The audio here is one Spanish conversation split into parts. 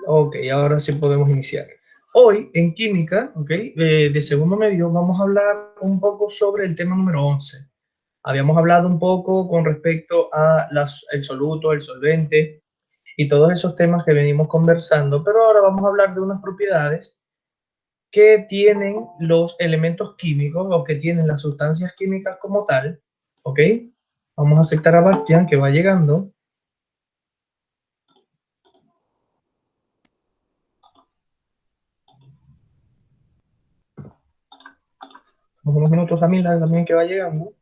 Ok, ahora sí podemos iniciar. Hoy en química, ok, de segundo medio, vamos a hablar un poco sobre el tema número 11. Habíamos hablado un poco con respecto a el soluto, el solvente y todos esos temas que venimos conversando, pero ahora vamos a hablar de unas propiedades que tienen los elementos químicos o que tienen las sustancias químicas como tal, ok. Vamos a aceptar a Bastián que va llegando. Unos minutos a Mila también que va llegando.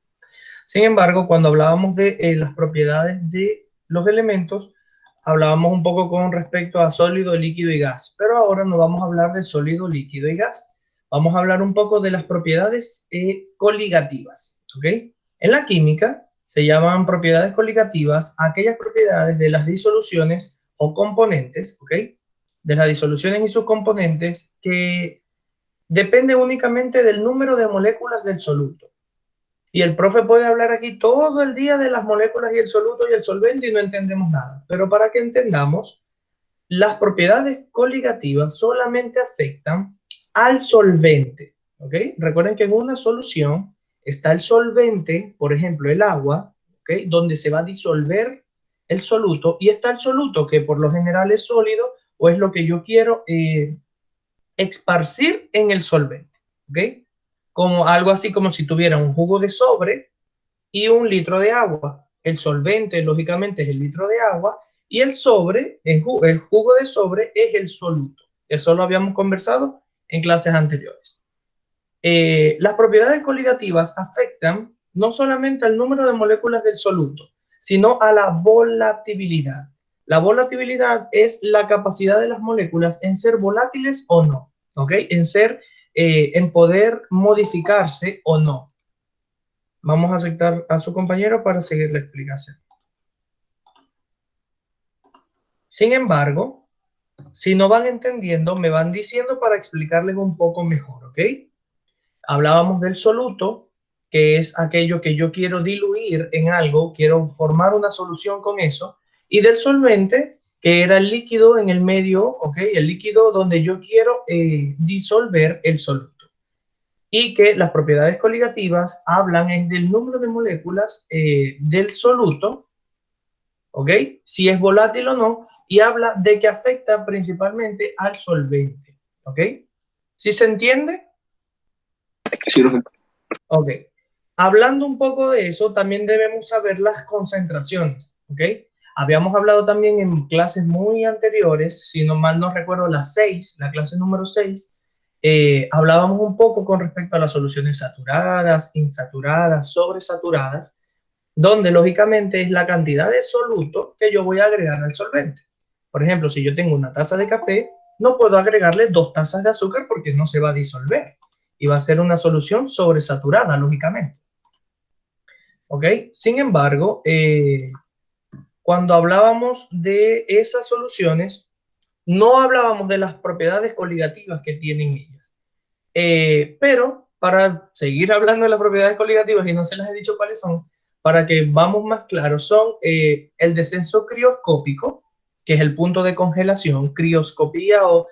Sin embargo, cuando hablábamos de las propiedades de los elementos, hablábamos un poco con respecto a sólido, líquido y gas, pero ahora no vamos a hablar de sólido, líquido y gas. Vamos a hablar un poco de las propiedades coligativas, ¿ok? En la química se llaman propiedades coligativas aquellas propiedades de las disoluciones o componentes, ¿ok? De las disoluciones y sus componentes que depende únicamente del número de moléculas del soluto. Y el profe puede hablar aquí todo el día de las moléculas y el soluto y el solvente y no entendemos nada. Pero para que entendamos, las propiedades coligativas solamente afectan al solvente. ¿Ok? Recuerden que en una solución está el solvente, por ejemplo, el agua, ¿ok? Donde se va a disolver el soluto, y está el soluto, que por lo general es sólido o es lo que yo quiero esparcir en el solvente. ¿Ok? Como algo así como si tuviera un jugo de sobre y un litro de agua. El solvente, lógicamente, es el litro de agua y el sobre, el jugo de sobre es el soluto. Eso lo habíamos conversado en clases anteriores. Las propiedades coligativas afectan no solamente al número de moléculas del soluto, sino a la volatilidad. La volatilidad es la capacidad de las moléculas en ser volátiles o no, ¿ok? En poder modificarse o no. Vamos a aceptar a su compañero para seguir la explicación. Sin embargo, si no van entendiendo, me van diciendo para explicarles un poco mejor, ¿ok? Hablábamos del soluto, que es aquello que yo quiero diluir en algo, quiero formar una solución con eso, y del solvente, que era el líquido en el medio, ¿ok? El líquido donde yo quiero disolver el soluto. Y que las propiedades coligativas hablan es del número de moléculas del soluto, ¿ok? Si es volátil o no, y habla de que afecta principalmente al solvente, ¿ok? ¿Sí se entiende? Sí, profe. Ok. Hablando un poco de eso, también debemos saber las concentraciones, ¿ok? Habíamos hablado también en clases muy anteriores, si no mal no recuerdo, la 6, la clase número 6, hablábamos un poco con respecto a las soluciones saturadas, insaturadas, sobresaturadas, donde lógicamente es la cantidad de soluto que yo voy a agregar al solvente. Por ejemplo, si yo tengo una taza de café, no puedo agregarle 2 tazas de azúcar porque no se va a disolver y va a ser una solución sobresaturada, lógicamente. ¿Ok? Sin embargo, cuando hablábamos de esas soluciones, no hablábamos de las propiedades coligativas que tienen ellas. Pero para seguir hablando de las propiedades coligativas, y no se las he dicho cuáles son, para que vamos más claros, son el descenso crioscópico, que es el punto de congelación, crioscopía o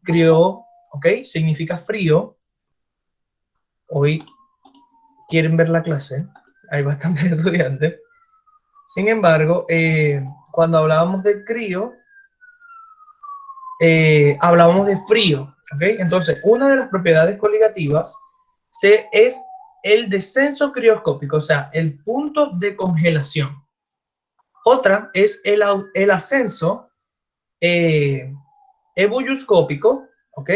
crio, ¿ok? Significa frío. Hoy quieren ver la clase, hay bastantes estudiantes. Sin embargo, cuando hablábamos de crío, hablábamos de frío, ¿ok? Entonces, una de las propiedades coligativas es el descenso crioscópico, o sea, el punto de congelación. Otra es el ascenso eh, ebullioscópico, ¿ok?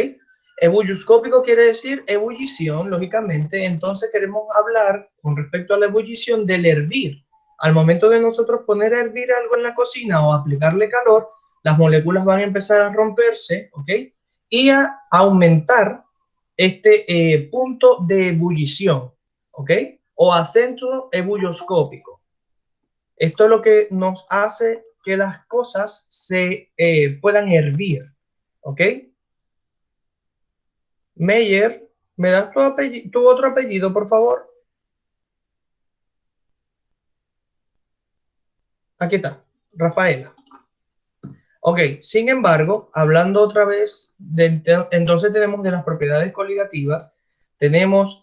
Ebullioscópico quiere decir ebullición, lógicamente. Entonces queremos hablar con respecto a la ebullición del hervir. Al momento de nosotros poner a hervir algo en la cocina o aplicarle calor, las moléculas van a empezar a romperse, ¿ok? Y a aumentar este punto de ebullición, ¿ok? O ascenso ebullioscópico. Esto es lo que nos hace que las cosas se puedan hervir, ¿ok? Meyer, ¿me das tu otro apellido, por favor? Aquí está, Rafaela. Ok, sin embargo, hablando otra vez, entonces tenemos de las propiedades coligativas, tenemos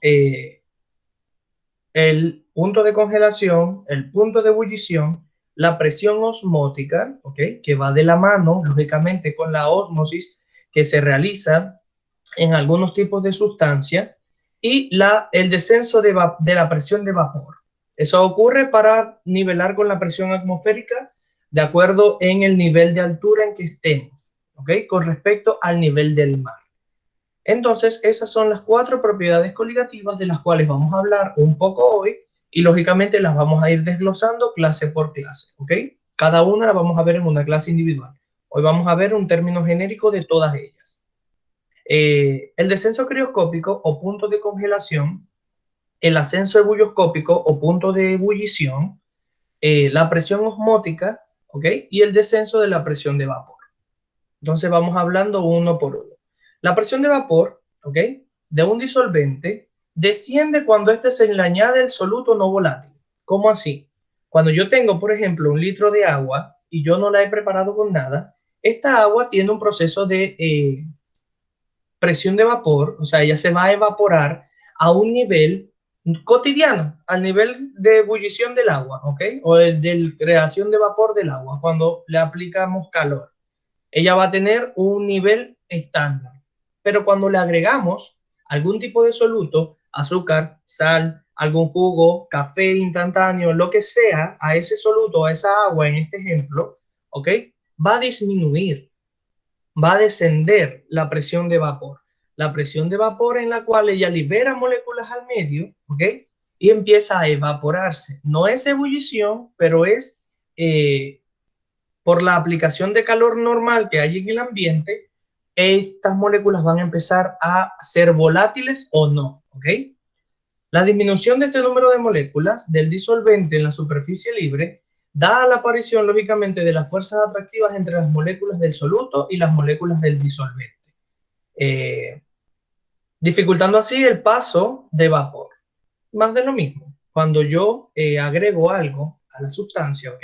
el punto de congelación, el punto de ebullición, la presión osmótica, ¿ok? Que va de la mano, lógicamente, con la ósmosis que se realiza en algunos tipos de sustancias y el descenso de la presión de vapor. Eso ocurre para nivelar con la presión atmosférica de acuerdo en el nivel de altura en que estemos, ¿ok? Con respecto al nivel del mar. Entonces, esas son las 4 propiedades coligativas de las cuales vamos a hablar un poco hoy y lógicamente las vamos a ir desglosando clase por clase, ¿ok? Cada una la vamos a ver en una clase individual. Hoy vamos a ver un término genérico de todas ellas. El descenso crioscópico o punto de congelación, el ascenso ebulloscópico o punto de ebullición, la presión osmótica, ¿ok? Y el descenso de la presión de vapor. Entonces vamos hablando uno por uno. La presión de vapor, ¿ok? De un disolvente desciende cuando este se le añade el soluto no volátil. ¿Cómo así? Cuando yo tengo, por ejemplo, 1 litro de agua y yo no la he preparado con nada, esta agua tiene un proceso de presión de vapor, o sea, ella se va a evaporar a un nivel cotidiano, al nivel de ebullición del agua, ¿ok? O de creación de vapor del agua, cuando le aplicamos calor. Ella va a tener un nivel estándar. Pero cuando le agregamos algún tipo de soluto, azúcar, sal, algún jugo, café instantáneo, lo que sea, a ese soluto, a esa agua en este ejemplo, ¿ok? Va a disminuir, va a descender la presión de vapor. La presión de vapor en la cual ella libera moléculas al medio, ¿ok? Y empieza a evaporarse. No es ebullición, pero es por la aplicación de calor normal que hay en el ambiente, estas moléculas van a empezar a ser volátiles o no, ¿ok? La disminución de este número de moléculas del disolvente en la superficie libre da la aparición, lógicamente, de las fuerzas atractivas entre las moléculas del soluto y las moléculas del disolvente, eh, dificultando así el paso de vapor. Más de lo mismo. Cuando yo agrego algo a la sustancia, ¿ok?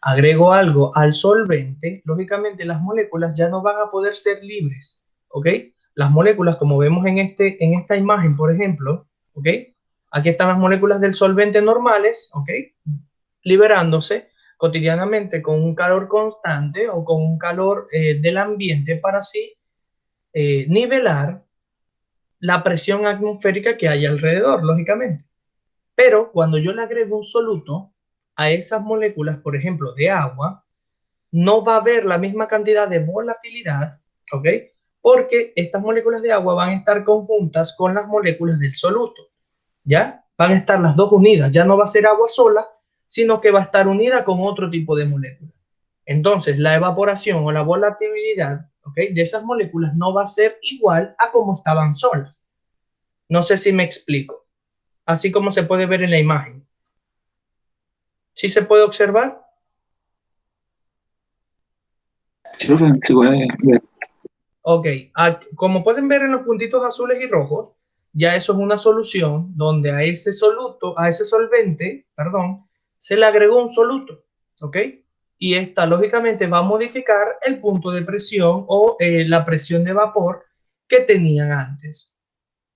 Agrego algo al solvente, lógicamente las moléculas ya no van a poder ser libres, ¿ok? Las moléculas, como vemos en esta imagen, por ejemplo, ¿ok? Aquí están las moléculas del solvente normales, ¿ok? Liberándose cotidianamente con un calor constante o con un calor del ambiente para así nivelar la presión atmosférica que hay alrededor, lógicamente. Pero cuando yo le agrego un soluto a esas moléculas, por ejemplo, de agua, no va a haber la misma cantidad de volatilidad, ¿ok? Porque estas moléculas de agua van a estar conjuntas con las moléculas del soluto, ¿ya? Van a estar las dos unidas, ya no va a ser agua sola, sino que va a estar unida con otro tipo de moléculas. Entonces, la evaporación o la volatilidad, ¿ok? De esas moléculas no va a ser igual a como estaban solas. No sé si me explico. Así como se puede ver en la imagen. ¿Sí se puede observar? Sí, profe, se puede ver. Ok, como pueden ver en los puntitos azules y rojos, ya eso es una solución donde a ese soluto, a ese solvente, perdón, se le agregó un soluto, ¿ok? Y esta lógicamente va a modificar el punto de presión o la presión de vapor que tenían antes.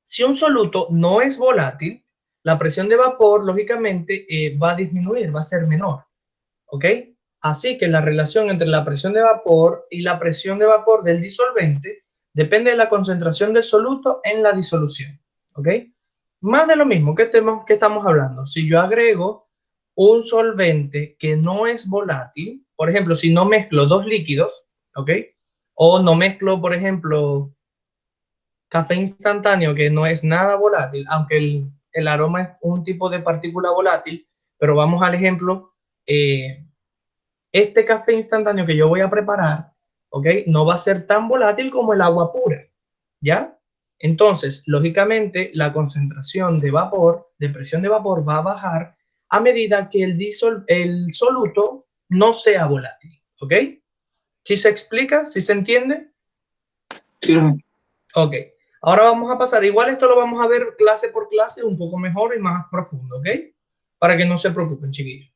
Si un soluto no es volátil, la presión de vapor lógicamente va a disminuir, va a ser menor, ¿ok? Así que la relación entre la presión de vapor y la presión de vapor del disolvente depende de la concentración del soluto en la disolución, ¿ok? Más de lo mismo que estamos hablando. Si yo agrego un solvente que no es volátil, por ejemplo, si no mezclo dos líquidos, ¿ok? O no mezclo, por ejemplo, café instantáneo que no es nada volátil, aunque el aroma es un tipo de partícula volátil, pero vamos al ejemplo, este café instantáneo que yo voy a preparar, ¿ok? No va a ser tan volátil como el agua pura, ¿ya? Entonces, lógicamente, la concentración de vapor, de presión de vapor, va a bajar a medida que el soluto no sea volátil, ¿ok? ¿Sí se explica? ¿Sí se entiende? Sí, profe. Ok. Ahora vamos a pasar, igual esto lo vamos a ver clase por clase, un poco mejor y más profundo, ¿ok? Para que no se preocupen, chiquillos.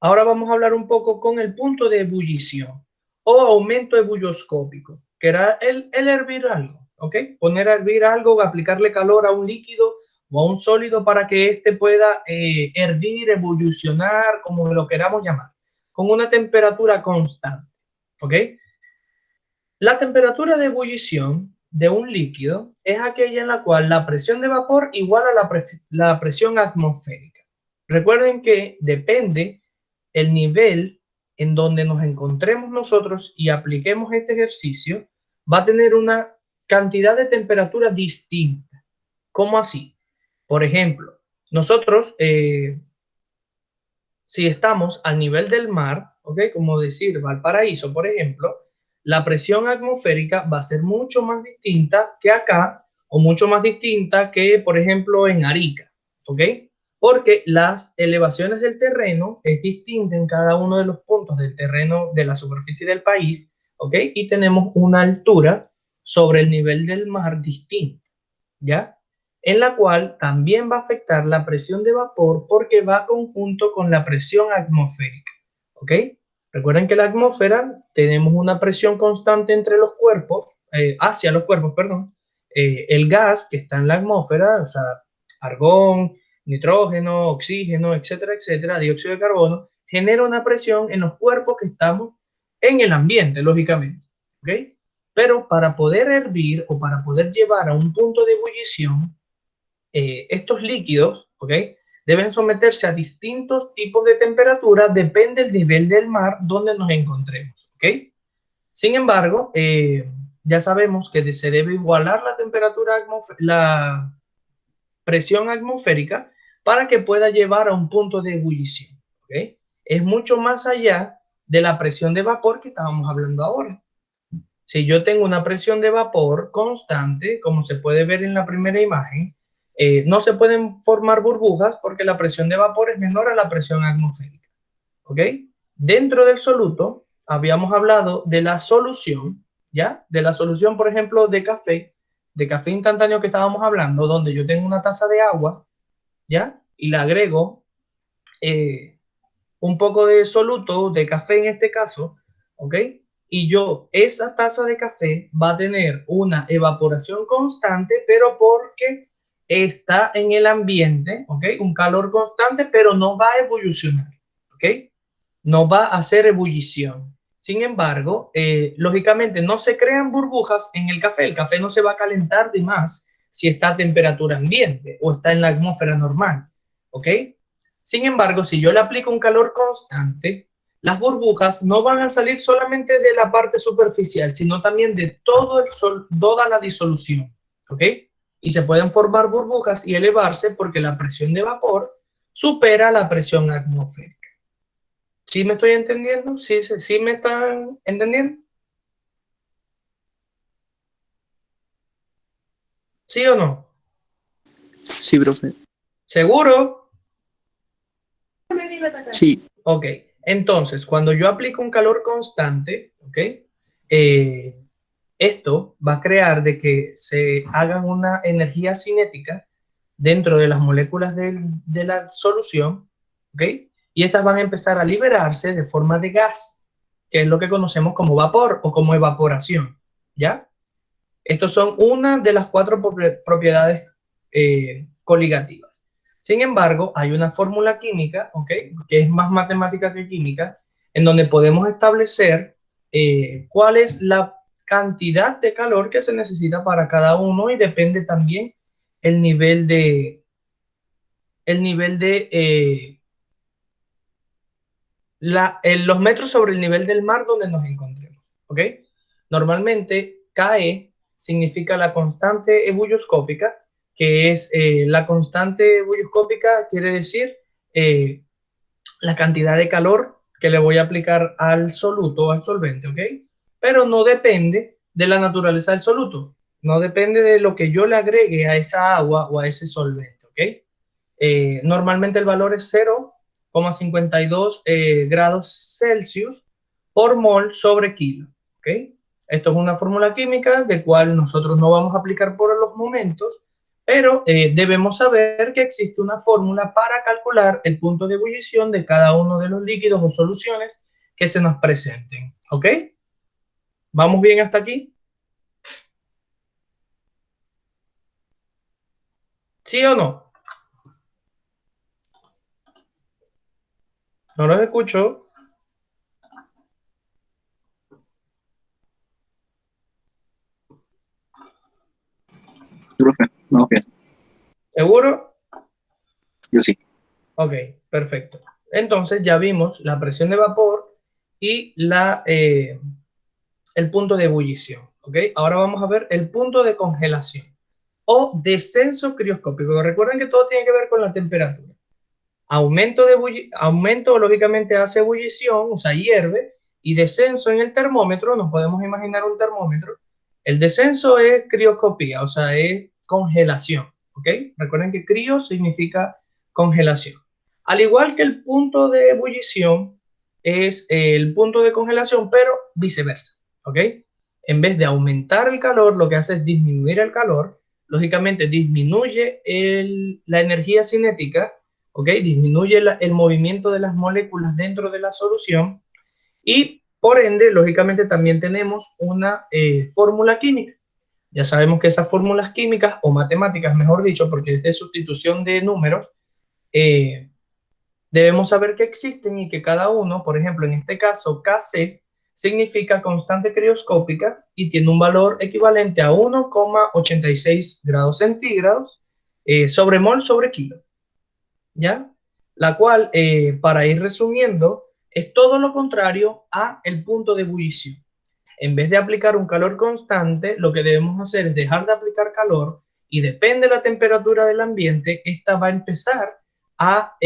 Ahora vamos a hablar un poco con el punto de ebullición o aumento ebulloscópico, que era el hervir algo, ¿ok? Poner a hervir algo, aplicarle calor a un líquido o a un sólido para que éste pueda hervir, evolucionar, como lo queramos llamar, con una temperatura constante, ¿ok? La temperatura de ebullición de un líquido es aquella en la cual la presión de vapor iguala la presión atmosférica. Recuerden que depende el nivel en donde nos encontremos nosotros y apliquemos este ejercicio, va a tener una cantidad de temperatura distinta. ¿Cómo así? Por ejemplo, nosotros, si estamos al nivel del mar, ¿ok? Como decir Valparaíso, por ejemplo, la presión atmosférica va a ser mucho más distinta que acá o mucho más distinta que, por ejemplo, en Arica, ¿ok? Porque las elevaciones del terreno es distinta en cada uno de los puntos del terreno de la superficie del país, ¿ok? Y tenemos una altura sobre el nivel del mar distinta, ¿ya? En la cual también va a afectar la presión de vapor porque va conjunto con la presión atmosférica, ¿ok? Recuerden que la atmósfera tenemos una presión constante entre los cuerpos, hacia los cuerpos, perdón. El gas que está en la atmósfera, o sea, argón, nitrógeno, oxígeno, etcétera, etcétera, dióxido de carbono, genera una presión en los cuerpos que estamos en el ambiente, lógicamente, ¿ok? Pero para poder hervir o para poder llevar a un punto de ebullición, estos líquidos, ¿ok? Deben someterse a distintos tipos de temperatura, depende del nivel del mar donde nos encontremos, ¿ok? Sin embargo, ya sabemos que se debe igualar la temperatura, la presión atmosférica para que pueda llevar a un punto de ebullición, ¿ok? Es mucho más allá de la presión de vapor que estábamos hablando ahora. Si yo tengo una presión de vapor constante, como se puede ver en la primera imagen, no se pueden formar burbujas porque la presión de vapor es menor a la presión atmosférica. ¿Ok? Dentro del soluto, habíamos hablado de la solución, ¿ya? De la solución, por ejemplo, de café instantáneo que estábamos hablando, donde yo tengo una taza de agua, ¿ya? Y le agrego un poco de soluto, de café en este caso, ¿ok? Y yo, esa taza de café va a tener una evaporación constante, pero porque está en el ambiente, ¿ok? Un calor constante, pero no va a evolucionar, ¿ok? No va a hacer ebullición. Sin embargo, lógicamente no se crean burbujas en el café no se va a calentar de más si está a temperatura ambiente o está en la atmósfera normal, ¿ok? Sin embargo, si yo le aplico un calor constante, las burbujas no van a salir solamente de la parte superficial, sino también de todo el sol, toda la disolución, ¿ok? Y se pueden formar burbujas y elevarse porque la presión de vapor supera la presión atmosférica. ¿Sí me estoy entendiendo? ¿Sí me están entendiendo? ¿Sí o no? Sí, profe. ¿Seguro? Sí. Ok. Entonces, cuando yo aplico un calor constante, ¿ok? Esto va a crear de que se hagan una energía cinética dentro de las moléculas de la solución, ¿ok? Y estas van a empezar a liberarse de forma de gas, que es lo que conocemos como vapor o como evaporación, ¿ya? Estos son una de las cuatro propiedades coligativas. Sin embargo, hay una fórmula química, ¿ok? Que es más matemática que química, en donde podemos establecer cuál es la cantidad de calor que se necesita para cada uno y depende también el nivel de, el nivel de los metros sobre el nivel del mar donde nos encontremos, ¿ok? Normalmente KE significa la constante ebulloscópica, que es la constante ebulloscópica, quiere decir eh, la cantidad de calor que le voy a aplicar al soluto o al solvente, ¿ok? Pero no depende de la naturaleza del soluto, no depende de lo que yo le agregue a esa agua o a ese solvente, ¿ok? Normalmente el valor es 0,52 grados Celsius por mol sobre kilo, ¿ok? Esto es una fórmula química de cual nosotros no vamos a aplicar por los momentos, pero debemos saber que existe una fórmula para calcular el punto de ebullición de cada uno de los líquidos o soluciones que se nos presenten, ¿ok? ¿Vamos bien hasta aquí? ¿Sí o no? No los escucho. Sí, profe. Vamos bien. ¿Seguro? Yo sí. Ok, perfecto. Entonces ya vimos la presión de vapor y el punto de ebullición. ¿Ok? Ahora vamos a ver el punto de congelación o descenso crioscópico. Recuerden que todo tiene que ver con la temperatura. Aumento lógicamente hace ebullición, o sea, hierve, y descenso en el termómetro, nos podemos imaginar un termómetro. El descenso es crioscopía, o sea, es congelación, ¿ok? Recuerden que crio significa congelación. Al igual que el punto de ebullición es el punto de congelación, pero viceversa, ¿ok? En vez de aumentar el calor, lo que hace es disminuir el calor. Lógicamente disminuye la energía cinética, ¿ok? Disminuye el movimiento de las moléculas dentro de la solución y por ende, lógicamente también tenemos una fórmula química. Ya sabemos que esas fórmulas químicas o matemáticas, mejor dicho, porque es de sustitución de números, eh, debemos saber que existen y que cada uno, por ejemplo, en este caso, Kc significa constante crioscópica y tiene un valor equivalente a 1,86 grados centígrados sobre mol sobre kilo. ¿Ya? La cual, para ir resumiendo, es todo lo contrario a el punto de ebullición. En vez de aplicar un calor constante, lo que debemos hacer es dejar de aplicar calor y depende de la temperatura del ambiente, esta va a empezar a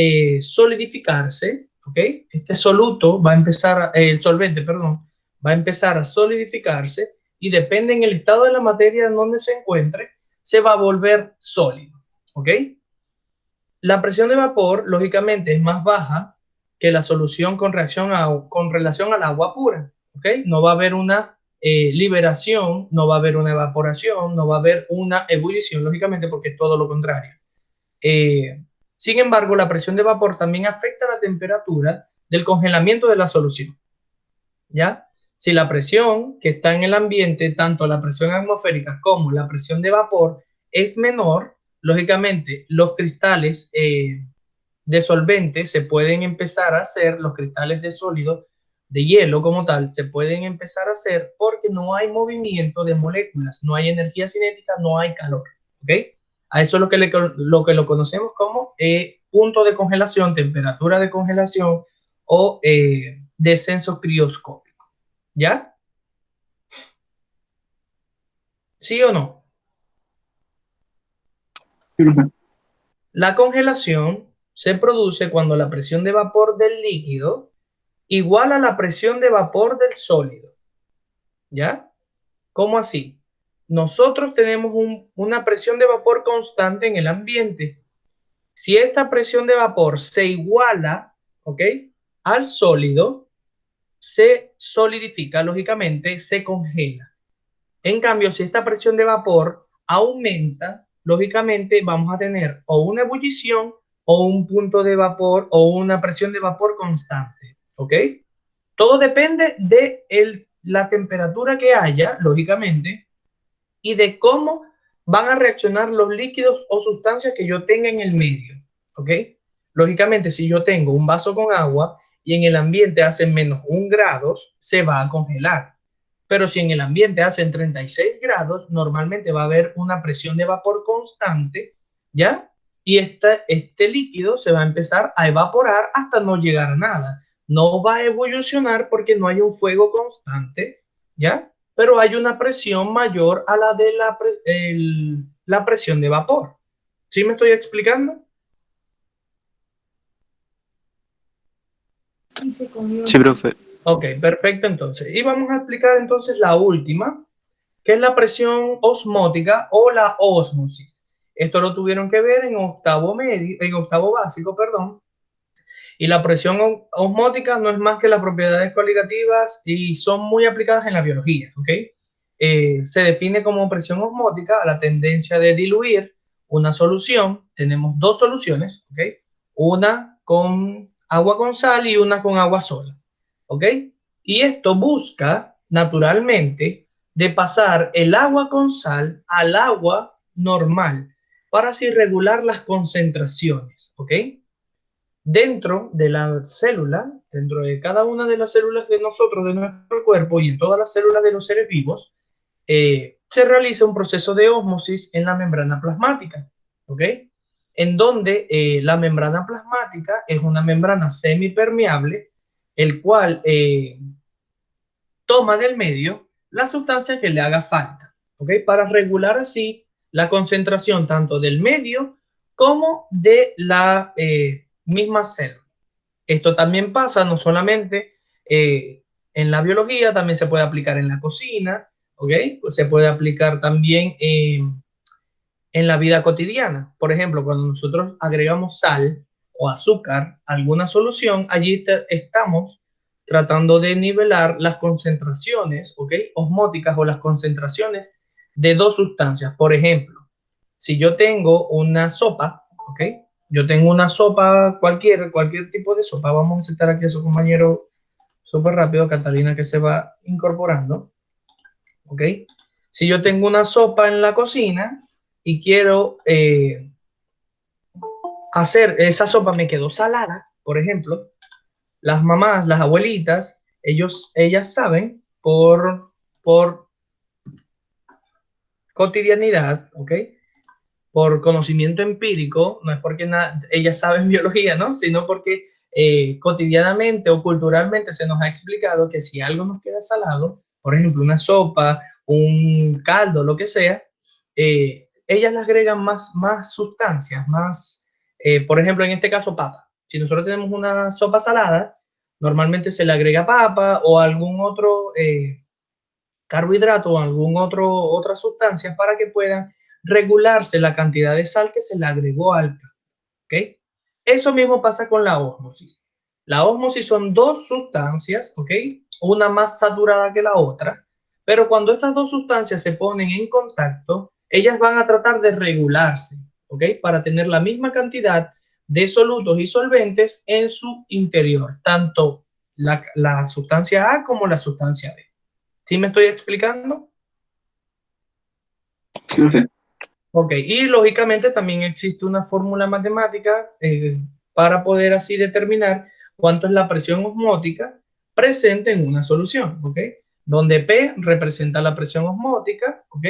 solidificarse, ¿ok? Este soluto va a empezar, el solvente, perdón, va a empezar a solidificarse y depende en el estado de la materia en donde se encuentre, se va a volver sólido, ¿ok? La presión de vapor, lógicamente, es más baja que la solución con relación al agua pura. ¿Ok? No va a haber una liberación, no va a haber una evaporación, no va a haber una ebullición, lógicamente, porque es todo lo contrario. Sin embargo, la presión de vapor también afecta la temperatura del congelamiento de la solución. ¿Ya? Si la presión que está en el ambiente, tanto la presión atmosférica como la presión de vapor, es menor, lógicamente los cristales de solvente se pueden empezar a hacer, los cristales de sólido, de hielo como tal, se pueden empezar a hacer porque no hay movimiento de moléculas, no hay energía cinética, no hay calor. ¿Ok? A eso es lo conocemos como punto de congelación, temperatura de congelación o descenso crioscópico. ¿Ya? ¿Sí o no? Sí, profe. La congelación se produce cuando la presión de vapor del líquido igual a la presión de vapor del sólido. ¿Ya? ¿Cómo así? Nosotros tenemos una presión de vapor constante en el ambiente. Si esta presión de vapor se iguala, ¿ok? Al sólido, se solidifica, lógicamente, se congela. En cambio, si esta presión de vapor aumenta, lógicamente vamos a tener o una ebullición o un punto de vapor o una presión de vapor constante. ¿Ok? Todo depende de la temperatura que haya, lógicamente, y de cómo van a reaccionar los líquidos o sustancias que yo tenga en el medio. ¿Ok? Lógicamente, si yo tengo un vaso con agua y en el ambiente hacen -1 grados, se va a congelar. Pero si en el ambiente hacen 36 grados, normalmente va a haber una presión de vapor constante, ¿ya? Y este líquido se va a empezar a evaporar hasta no llegar a nada. No va a evolucionar porque no hay un fuego constante, ¿ya? Pero hay una presión mayor a la de la presión de vapor. ¿Sí me estoy explicando? Sí, profe. Ok, perfecto entonces. Y vamos a explicar entonces la última, que es la presión osmótica o la ósmosis. Esto lo tuvieron que ver en octavo básico, perdón. Y la presión osmótica no es más que las propiedades coligativas y son muy aplicadas en la biología, ¿ok? Se define como presión osmótica a la tendencia de diluir una solución. Tenemos dos soluciones, ¿ok? Una con agua con sal y una con agua sola, ¿ok? Y esto busca naturalmente de pasar el agua con sal al agua normal para así regular las concentraciones, ¿ok? Dentro de la célula, dentro de cada una de las células de nosotros, de nuestro cuerpo y en todas las células de los seres vivos, se realiza un proceso de ósmosis en la membrana plasmática, ¿ok? En donde la membrana plasmática es una membrana semipermeable, el cual toma del medio la sustancia que le haga falta, ¿ok? Para regular así la concentración tanto del medio como de la misma célula. Esto también pasa no solamente en la biología, también se puede aplicar en la cocina, ¿ok? Se puede aplicar también en la vida cotidiana. Por ejemplo, cuando nosotros agregamos sal o azúcar a alguna solución, allí estamos tratando de nivelar las concentraciones, ¿ok? Osmóticas o las concentraciones de dos sustancias. Por ejemplo, si yo tengo una sopa, ¿ok? Yo tengo una sopa, cualquier tipo de sopa. Vamos a citar aquí a su compañero súper rápido, Catalina, que se va incorporando, ¿ok? Si yo tengo una sopa en la cocina y quiero hacer, esa sopa me quedó salada, por ejemplo, las mamás, las abuelitas, ellas saben por cotidianidad, ¿ok? Por conocimiento empírico, no es porque ellas saben biología, ¿no? Sino porque cotidianamente o culturalmente se nos ha explicado que si algo nos queda salado, por ejemplo, una sopa, un caldo, lo que sea, ellas le agregan más sustancias, por ejemplo, en este caso, papa. Si nosotros tenemos una sopa salada, normalmente se le agrega papa o algún otro carbohidrato o otra sustancia para que puedan regularse la cantidad de sal que se le agregó al caldo, ¿ok? Eso mismo pasa con la ósmosis. La ósmosis son dos sustancias, ¿ok? Una más saturada que la otra, pero cuando estas dos sustancias se ponen en contacto, ellas van a tratar de regularse, ¿ok? Para tener la misma cantidad de solutos y solventes en su interior, tanto la sustancia A como la sustancia B. ¿Sí me estoy explicando? Sí, profe. Ok, y lógicamente también existe una fórmula matemática para poder así determinar cuánto es la presión osmótica presente en una solución, ¿ok? Donde P representa la presión osmótica, ¿ok?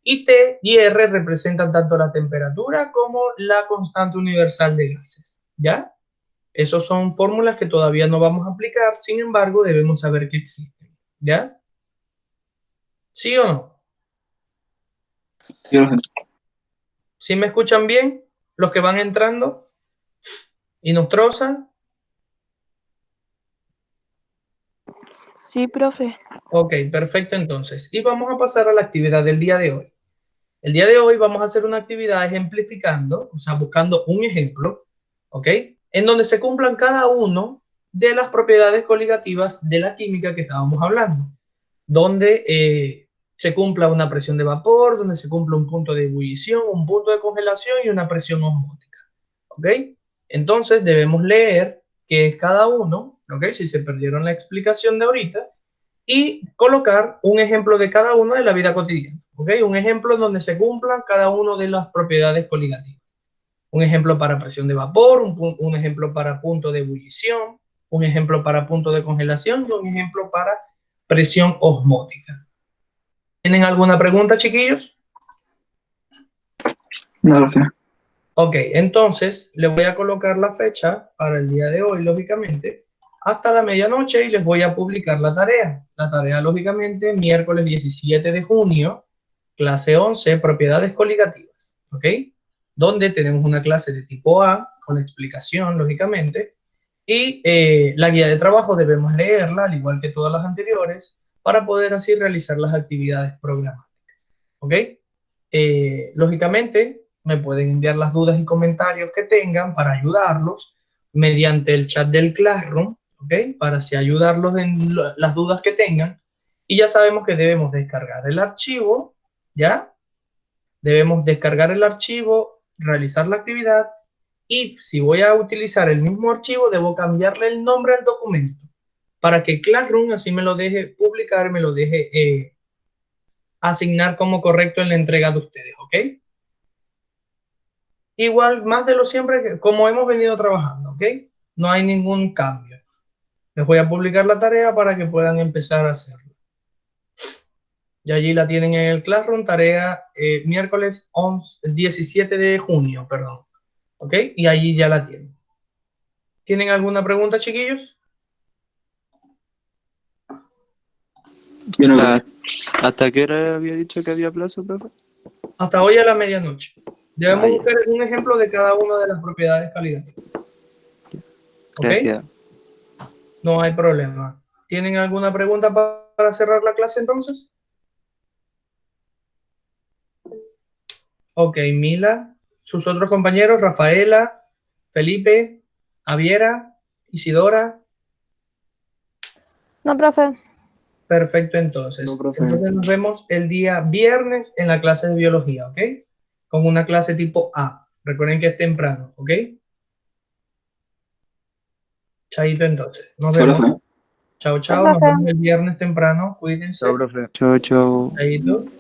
Y T y R representan tanto la temperatura como la constante universal de gases, ¿ya? Esas son fórmulas que todavía no vamos a aplicar, sin embargo, debemos saber que existen, ¿ya? ¿Sí o no? Sí, profe. ¿Sí me escuchan bien los que van entrando y nos trozan? Sí, profe. Ok, perfecto entonces. Y vamos a pasar a la actividad del día de hoy. El día de hoy vamos a hacer una actividad ejemplificando, o sea, buscando un ejemplo, ¿ok? En donde se cumplan cada uno de las propiedades coligativas de la química que estábamos hablando. Donde se cumpla una presión de vapor, donde se cumpla un punto de ebullición, un punto de congelación y una presión osmótica. ¿Ok? Entonces debemos leer qué es cada uno, ¿ok? Si se perdieron la explicación de ahorita, y colocar un ejemplo de cada uno de la vida cotidiana, ¿ok? Un ejemplo donde se cumplan cada una de las propiedades coligativas. Un ejemplo para presión de vapor, un ejemplo para punto de ebullición, un ejemplo para punto de congelación y un ejemplo para presión osmótica. ¿Tienen alguna pregunta, chiquillos? No, profe. Ok, entonces le voy a colocar la fecha para el día de hoy, lógicamente, hasta la medianoche y les voy a publicar la tarea. La tarea, lógicamente, miércoles 17 de junio, clase 11, propiedades coligativas, ¿ok? Donde tenemos una clase de tipo A, con explicación, lógicamente, y la guía de trabajo debemos leerla, al igual que todas las anteriores, para poder así realizar las actividades programáticas, ¿ok? Lógicamente, me pueden enviar las dudas y comentarios que tengan para ayudarlos mediante el chat del Classroom, ¿ok? Para así ayudarlos en las dudas que tengan. Y ya sabemos que debemos descargar el archivo, ¿ya? Debemos descargar el archivo, realizar la actividad y si voy a utilizar el mismo archivo, debo cambiarle el nombre al documento. para que Classroom así me lo deje publicar, me lo deje asignar como correcto en la entrega de ustedes, ¿ok? Igual, más de lo siempre, como hemos venido trabajando, ¿ok? No hay ningún cambio. Les voy a publicar la tarea para que puedan empezar a hacerla. Y allí la tienen en el Classroom, tarea miércoles 17 de junio, perdón. ¿Ok? Y allí ya la tienen. ¿Tienen alguna pregunta, chiquillos? Yo no, La- profe. ¿Hasta qué hora había dicho que había plazo, profe? Hasta hoy a la medianoche. Debemos Ah, ya. buscar un ejemplo de cada una de las propiedades caligativas. ¿Ok? Gracias. No hay problema. ¿Tienen alguna pregunta para cerrar la clase entonces? Ok, Mila, sus otros compañeros, Rafaela, Felipe, Aviera, Isidora. No, profe. Perfecto, entonces. No, profe. Entonces nos vemos el día viernes en la clase de biología, ¿ok? Con una clase tipo A. Recuerden que es temprano, ¿ok? Chaito entonces. Nos Chao, vemos. profe. Chao, No, chao. Nos profe. vemos el viernes temprano. Cuídense. Chao, profe. Chao, chao. Chaito.